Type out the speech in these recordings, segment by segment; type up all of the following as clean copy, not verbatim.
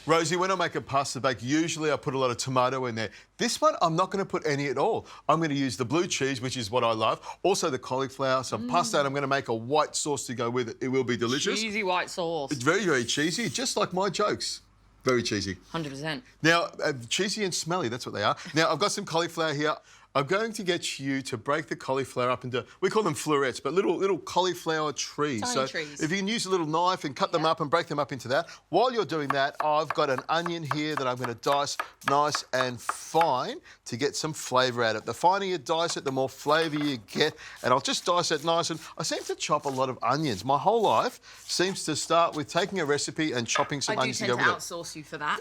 Rosie, when I make a pasta bake, usually I put a lot of tomato in there. This one, I'm not going to put any at all. I'm going to use the blue cheese, which is what I love. Also the cauliflower, some pasta, and I'm going to make a white sauce to go with it. It will be delicious. Cheesy white sauce. It's very, very cheesy, just like my jokes. Very cheesy. 100%. Now, cheesy and smelly, that's what they are. Now, I've got some cauliflower here. I'm going to get you to break the cauliflower up into, we call them florets, but little cauliflower trees. Tiny trees. If you can use a little knife and cut them up and break them up into that. While you're doing that, I've got an onion here that I'm going to dice nice and fine to get some flavour out of it. The finer you dice it, the more flavour you get. And I'll just dice it nice. And I seem to chop a lot of onions. My whole life seems to start with taking a recipe and chopping some onions together. I do tend to outsource you for that.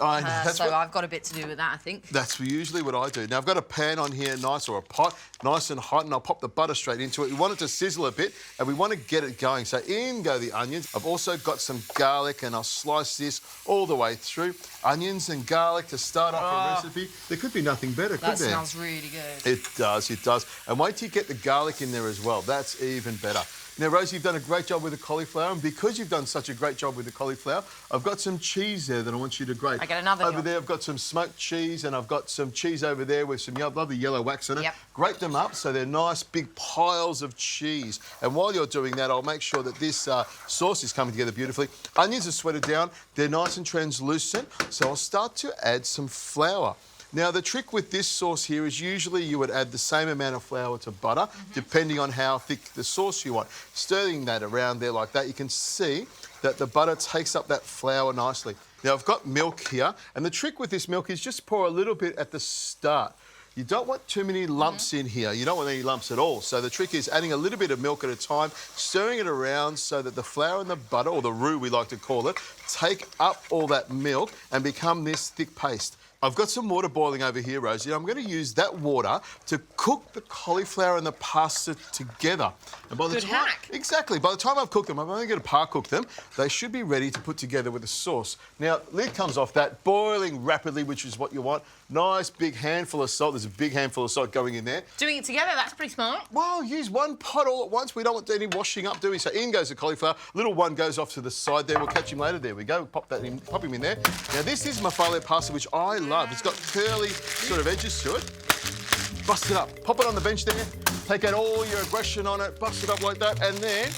So I've got a bit to do with that, I think. That's usually what I do. Now, I've got a pan on here, nice, or a pot, nice and hot, and I'll pop the butter straight into it. We want it to sizzle a bit, and we want to get it going. So in go the onions. I've also got some garlic, and I'll slice this all the way through. Onions and garlic to start off a recipe. There could be nothing better, could there? That smells really good. It does, it does. And wait till you get the garlic in there as well. That's even better. Now, Rosie, you've done a great job with the cauliflower, and because you've done such a great job with the cauliflower, I've got some cheese there that I want you to grate. I get another Over there, I've got some smoked cheese, and I've got some cheese over there with some lovely yellow wax in it. Yep. Grate them up so they're nice, big piles of cheese. And while you're doing that, I'll make sure that this sauce is coming together beautifully. Onions are sweated down. They're nice and translucent, so I'll start to add some flour. Now, the trick with this sauce here is usually you would add the same amount of flour to butter, depending on how thick the sauce you want. Stirring that around there like that, you can see that the butter takes up that flour nicely. Now, I've got milk here, and the trick with this milk is just pour a little bit at the start. You don't want too many lumps in here. You don't want any lumps at all. So the trick is adding a little bit of milk at a time, stirring it around so that the flour and the butter, or the roux we like to call it, take up all that milk and become this thick paste. I've got some water boiling over here, Rosie. I'm going to use that water to cook the cauliflower and the pasta together. And by the Good hack. Exactly. By the time I've cooked them, I'm only going to par cook them. They should be ready to put together with the sauce. Now, lid comes off that, boiling rapidly, which is what you want. Nice big handful of salt. There's a big handful of salt going in there. Doing it together, that's pretty smart. Well, use one pot all at once. We don't want any washing up, do we? So in goes the cauliflower. Little one goes off to the side there. We'll catch him later. There we go. Pop him in there. Now, this is mafale pasta, which I love. It's got curly sort of edges to it. Bust it up. Pop it on the bench there. Take out all your aggression on it. Bust it up like that. And then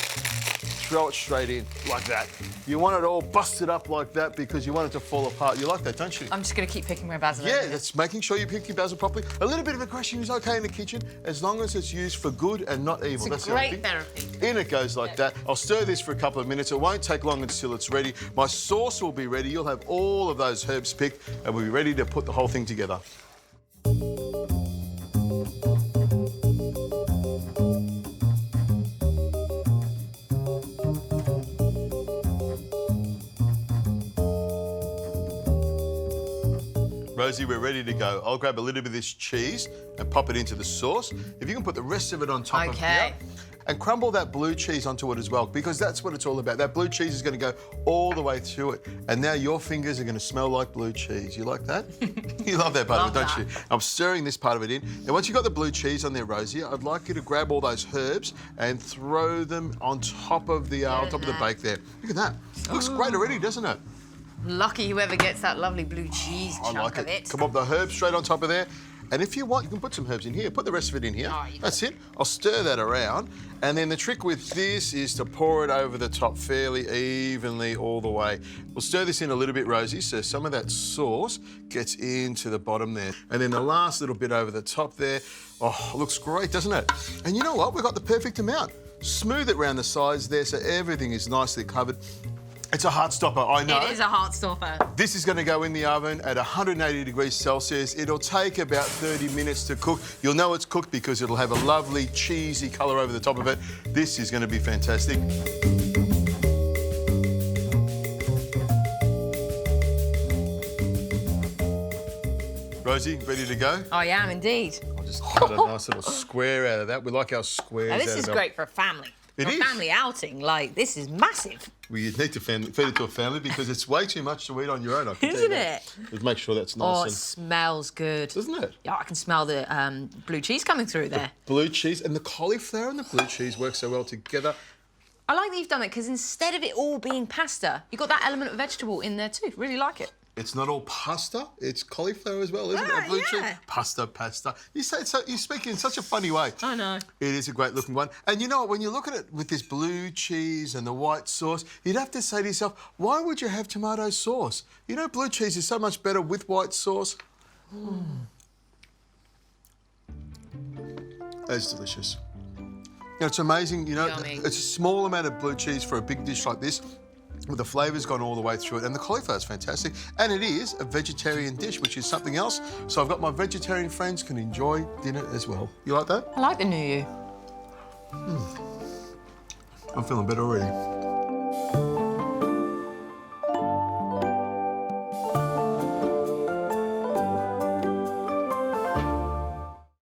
throw it straight in like that. You want it all busted up like that because you want it to fall apart. You like that, don't you? I'm just going to keep picking my basil. Yeah, that's making sure you pick your basil properly. A little bit of aggression is okay in the kitchen as long as it's used for good and not evil. It's a great therapy. In it goes like that. I'll stir this for a couple of minutes. It won't take long until it's ready. My sauce will be ready. You'll have all of those herbs picked and we'll be ready to put the whole thing together. Rosie, we're ready to go. I'll grab a little bit of this cheese and pop it into the sauce. If you can put the rest of it on top of here. And crumble that blue cheese onto it as well, because that's what it's all about. That blue cheese is going to go all the way through it. And now your fingers are going to smell like blue cheese. You like that? You love that part of it, don't you? I'm stirring this part of it in. And once you've got the blue cheese on there, Rosie, I'd like you to grab all those herbs and throw them on top of the bake there. Look at that. Looks great already, doesn't it? Lucky whoever gets that lovely blue cheese chunk of it. Come on, the herbs straight on top of there. And if you want, you can put some herbs in here. Put the rest of it in here. That's it. I'll stir that around. And then the trick with this is to pour it over the top fairly evenly all the way. We'll stir this in a little bit, Rosie, so some of that sauce gets into the bottom there. And then the last little bit over the top there. Oh, looks great, doesn't it? And you know what? We've got the perfect amount. Smooth it around the sides there so everything is nicely covered. It's a heart stopper, I know. It is a heart stopper. This is going to go in the oven at 180 degrees Celsius. It'll take about 30 minutes to cook. You'll know it's cooked because it'll have a lovely cheesy colour over the top of it. This is going to be fantastic. Rosie, ready to go? I am indeed. I'll just cut a nice little square out of that. We like our squares. Now, this is great for a family. It is. A family outing, like, this is massive. Well, you need to feed it to a family because it's way too much to eat on your own, I can tell you Isn't that. it? Just make sure that's nice. Oh, it smells good. Doesn't it? Yeah, I can smell the blue cheese coming through there. Blue cheese and the cauliflower and the blue cheese work so well together. I like that you've done it because instead of it all being pasta, you've got that element of vegetable in there too. Really like it. It's not all pasta, it's cauliflower as well, isn't it? A blue cheese. Pasta. You say so. You speak in such a funny way. I know. It is a great looking one. And you know what? When you look at it with this blue cheese and the white sauce, you'd have to say to yourself, why would you have tomato sauce? You know, blue cheese is so much better with white sauce. That's delicious. It's amazing, you know, Yummy. it's a small amount of blue cheese for a big dish like this. The flavour's gone all the way through it, and the cauliflower's fantastic. And it is a vegetarian dish, which is something else. So I've got my vegetarian friends can enjoy dinner as well. You like that? I like the new you. I'm feeling better already.